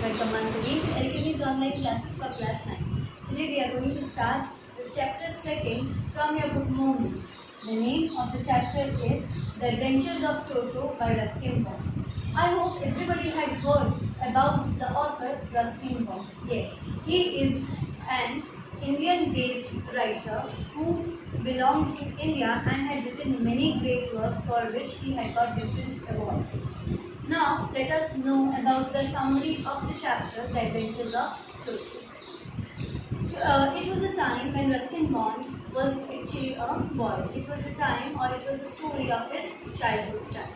Welcome once again to LKB's online classes for class 9. Today we are going to start this chapter 2nd from your book Moonbeams. The name of the chapter is The Adventures of Toto by Ruskin Bond. I hope everybody had heard about the author Ruskin Bond. Yes, he is an Indian-based writer who belongs to India and had written many great works for which he had got different awards. Now, let us know about the summary of the chapter, The Adventures of Toto. It was a time when Ruskin Bond was actually a boy. It was a time, or it was a story of his childhood time.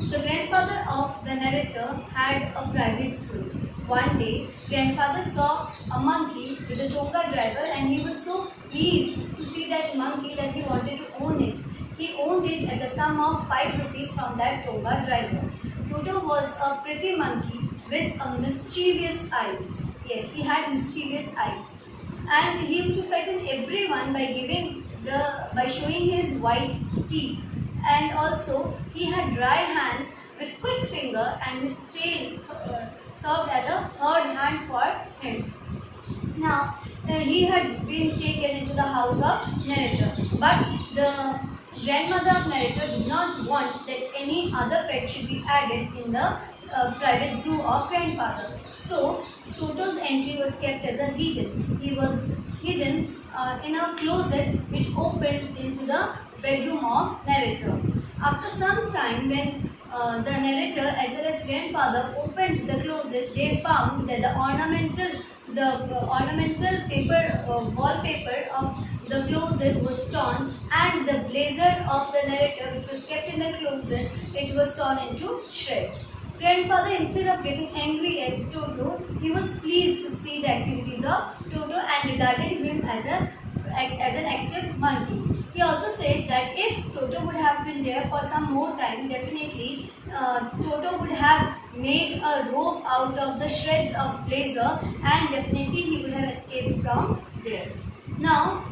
The grandfather of the narrator had a private zoo. One day, grandfather saw a monkey with a Tonga driver and he was so pleased to see that monkey that he wanted to own it. He owned it at the sum of 5 rupees from that Tonga driver. Toto was a pretty monkey with a mischievous eyes. Yes, he had mischievous eyes. And he used to frighten everyone by showing his white teeth. And also, he had dry hands with quick finger and his tail served as a third hand for him. Now, he had been taken into the house of narrator, but the grandmother of narrator did not want that any other pet should be added in the private zoo of grandfather. So, Toto's entry was kept as a hidden. He was hidden in a closet which opened into the bedroom of narrator. After some time, when the narrator as well as grandfather opened the closet, they found that the ornamental wallpaper of the closet was torn, and the blazer of the narrator, which was kept in the closet, it was torn into shreds. Grandfather, instead of getting angry at Toto, he was pleased to see the activities of Toto and regarded him as an active monkey. He also said that if Toto would have been there for some more time, definitely Toto would have made a rope out of the shreds of blazer and definitely he would have escaped from there. Now,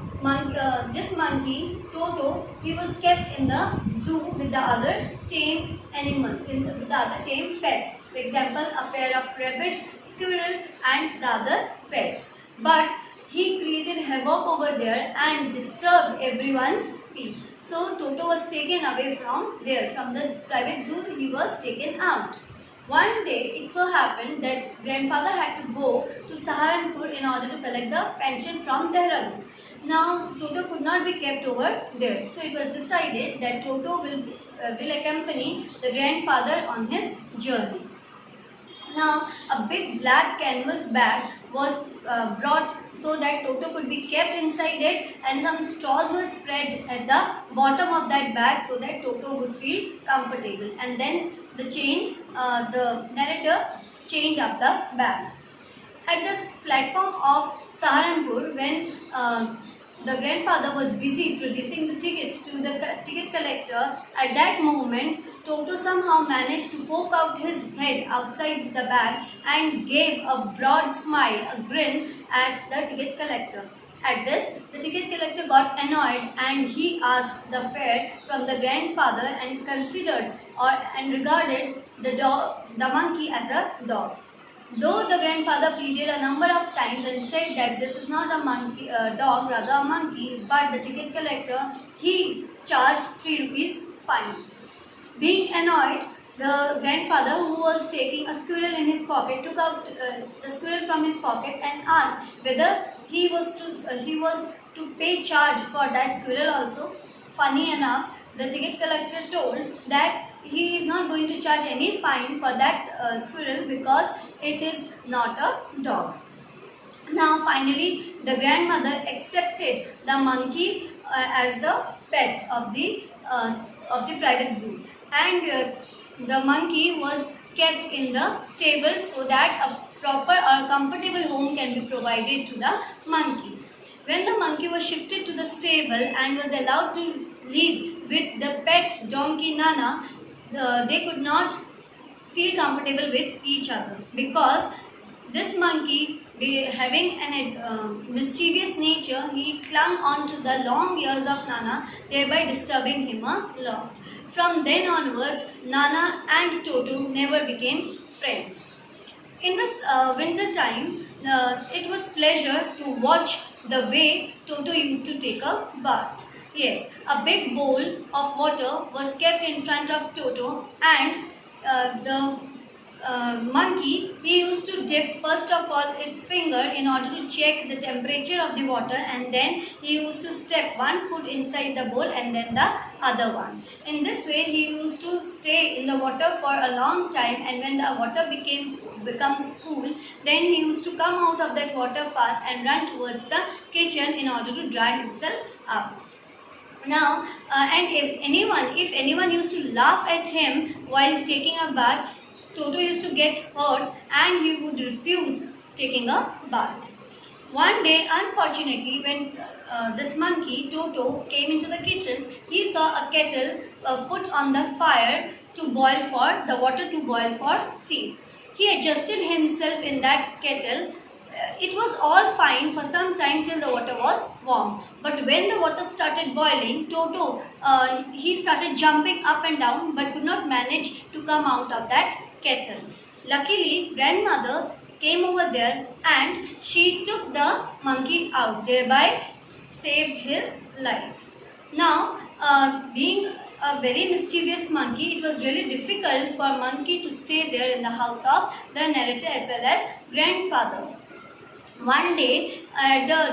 this monkey, Toto, he was kept in the zoo with the other tame animals, with the other tame pets. For example, a pair of rabbit, squirrel and the other pets. But he created havoc over there and disturbed everyone's peace. So Toto was taken away from there. From the private zoo, he was taken out. One day, it so happened that grandfather had to go to Saharanpur in order to collect the pension from Dehradun. Now, Toto could not be kept over there. So it was decided that Toto will accompany the grandfather on his journey. Now, a big black canvas bag was brought so that Toto could be kept inside it, and some straws were spread at the bottom of that bag so that Toto would feel comfortable. And then the narrator chained up the bag. At the platform of Saharanpur, when the grandfather was busy producing the tickets to the ticket collector, at that moment Toto somehow managed to poke out his head outside the bag and gave a broad smile, a grin at the ticket collector. At this, the ticket collector got annoyed and he asked the fare from the grandfather and regarded the monkey as a dog. Though the grandfather pleaded a number of times and said that this is not a dog, rather a monkey, but the ticket collector, he charged 3 rupees fine. Being annoyed, the grandfather, who was taking a squirrel in his pocket, took out the squirrel from his pocket and asked whether he was to pay charge for that squirrel also. Funny enough, the ticket collector told that he is not going to charge any fine for that squirrel because it is not a dog. Now finally, the grandmother accepted the monkey as the pet of the private zoo, and the monkey was kept in the stable so that a proper or comfortable home can be provided to the monkey. When the monkey was shifted to the stable and was allowed to live with the pet donkey Nana, they could not feel comfortable with each other because this monkey, having a mischievous nature, he clung onto the long ears of Nana, thereby disturbing him a lot. From then onwards, Nana and Toto never became friends. In this winter time, it was pleasure to watch the way Toto used to take a bath. Yes, a big bowl of water was kept in front of Toto, and the monkey, he used to dip first of all its finger in order to check the temperature of the water, and then he used to step one foot inside the bowl and then the other one. In this way he used to stay in the water for a long time, and when the water becomes cool, then he used to come out of that water fast and run towards the kitchen in order to dry himself up. Now, and if anyone used to laugh at him while taking a bath, Toto used to get hurt and he would refuse taking a bath. One day, unfortunately, when this monkey, Toto, came into the kitchen, he saw a kettle put on the fire to boil for the water to boil for tea. He adjusted himself in that kettle. It was all fine for some time till the water was warm. But when the water started boiling, Toto, he started jumping up and down but could not manage to come out of that kettle. Luckily, grandmother came over there and she took the monkey out, thereby saved his life. Now, being a very mischievous monkey, it was really difficult for monkey to stay there in the house of the narrator as well as grandfather. One day,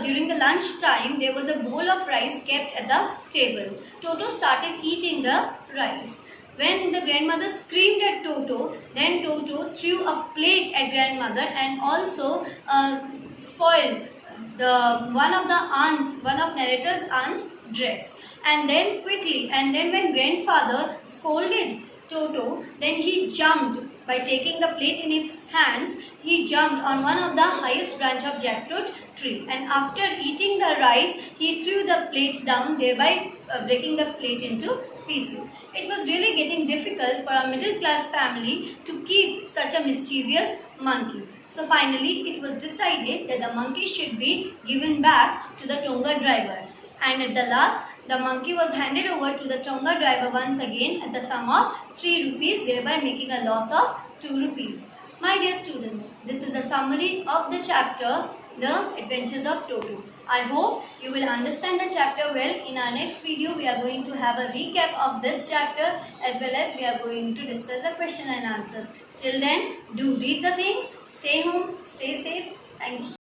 during the lunch time, there was a bowl of rice kept at the table. Toto started eating the rice. When the grandmother screamed at Toto, then Toto threw a plate at grandmother and also spoiled one of narrator's aunt's dress. And then when grandfather scolded Toto, then he jumped. By taking the plate in his hands, he jumped on one of the highest branch of jackfruit tree, and after eating the rice, he threw the plate down, thereby breaking the plate into pieces. It was really getting difficult for a middle class family to keep such a mischievous monkey. So finally, it was decided that the monkey should be given back to the Tonga driver. And at the last, the monkey was handed over to the Tonga driver once again at the sum of 3 rupees, thereby making a loss of 2 rupees. My dear students, this is the summary of the chapter, The Adventures of Toto. I hope you will understand the chapter well. In our next video, we are going to have a recap of this chapter as well as we are going to discuss the question and answers. Till then, do read the things, stay home, stay safe. Thank you.